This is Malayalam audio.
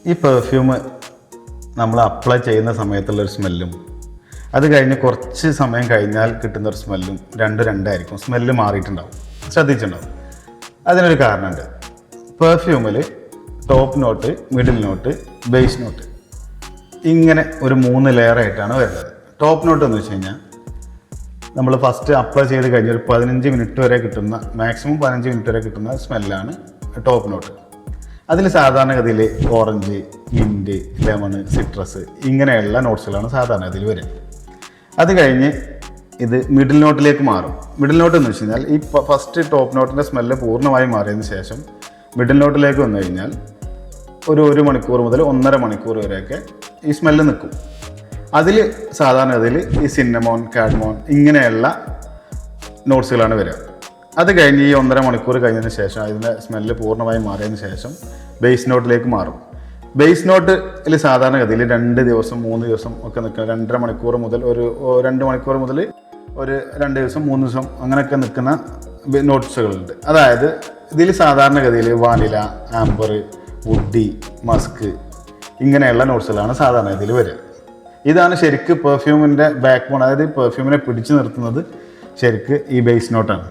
ഈ പെർഫ്യൂം നമ്മൾ അപ്ലൈ ചെയ്യുന്ന സമയത്തുള്ളൊരു സ്മെല്ലും അത് കഴിഞ്ഞ് കുറച്ച് സമയം കഴിഞ്ഞാൽ കിട്ടുന്നൊരു സ്മെല്ലും രണ്ടായിരിക്കും. സ്മെല്ല് മാറിയിട്ടുണ്ടാവും, ശ്രദ്ധിച്ചിട്ടുണ്ടാവും. അതിനൊരു കാരണമുണ്ട്. പെർഫ്യൂമിൽ top note, middle note, base note ഇങ്ങനെ ഒരു 3 ലെയറായിട്ടാണ് വരുന്നത്. ടോപ്പ് നോട്ട് എന്ന് വെച്ച് കഴിഞ്ഞാൽ നമ്മൾ ഫസ്റ്റ് അപ്ലൈ ചെയ്ത് കഴിഞ്ഞ ഒരു 15 മിനിറ്റ് വരെ കിട്ടുന്ന, മാക്സിമം 15 മിനിറ്റ് വരെ കിട്ടുന്ന സ്മെല്ലാണ് ടോപ്പ് നോട്ട്. അതിൽ സാധാരണഗതിയിൽ ഓറഞ്ച്, മിൻറ്റ്, ലെമൺ, സിട്രസ് ഇങ്ങനെയുള്ള നോട്ട്സുകളാണ് സാധാരണഗതിയിൽ വരിക. അത് കഴിഞ്ഞ് ഇത് മിഡിൽ നോട്ടിലേക്ക് മാറും. മിഡിൽ നോട്ട് എന്ന് വെച്ച് കഴിഞ്ഞാൽ ഈ ഫസ്റ്റ് ടോപ്പ് നോട്ടിൻ്റെ സ്മെല്ല് പൂർണ്ണമായും മാറിയതിന് ശേഷം മിഡിൽ നോട്ടിലേക്ക് വന്നു കഴിഞ്ഞാൽ ഒരു 1 മണിക്കൂർ മുതൽ 1.5 മണിക്കൂർ വരെയൊക്കെ ഈ സ്മെല്ല് നിൽക്കും. അതിൽ സാധാരണഗതിയിൽ ഈ സിന്നമോൺ, കാഡ്മോൺ ഇങ്ങനെയുള്ള നോട്ട്സുകളാണ് വരിക. അത് കഴിഞ്ഞ് ഈ 1.5 മണിക്കൂർ കഴിഞ്ഞതിന് ശേഷം അതിൻ്റെ സ്മെല്ല് പൂർണ്ണമായും മാറിയതിന് ശേഷം ബേസ് നോട്ടിലേക്ക് മാറും. ബേസ് നോട്ടിൽ സാധാരണഗതിയിൽ 2 ദിവസം 3 ദിവസം ഒക്കെ നിൽക്കുന്ന 2.5 മണിക്കൂർ മുതൽ ഒരു 2 മണിക്കൂർ മുതൽ ഒരു 2 ദിവസം 3 ദിവസം അങ്ങനെയൊക്കെ നിൽക്കുന്ന നോട്ട്സുകളുണ്ട്. അതായത് ഇതിൽ സാധാരണഗതിയിൽ വാനില, ആംബർ, വുഡി, മസ്ക് ഇങ്ങനെയുള്ള നോട്ട്സുകളാണ് സാധാരണഗതിയിൽ വരിക. ഇതാണ് ശരിക്ക് പെർഫ്യൂമിൻ്റെ ബാക്ക് ബോൺ. അതായത് പെർഫ്യൂമിനെ പിടിച്ചു നിർത്തുന്നത് ശരിക്ക് ഈ ബേസ് നോട്ടാണ്.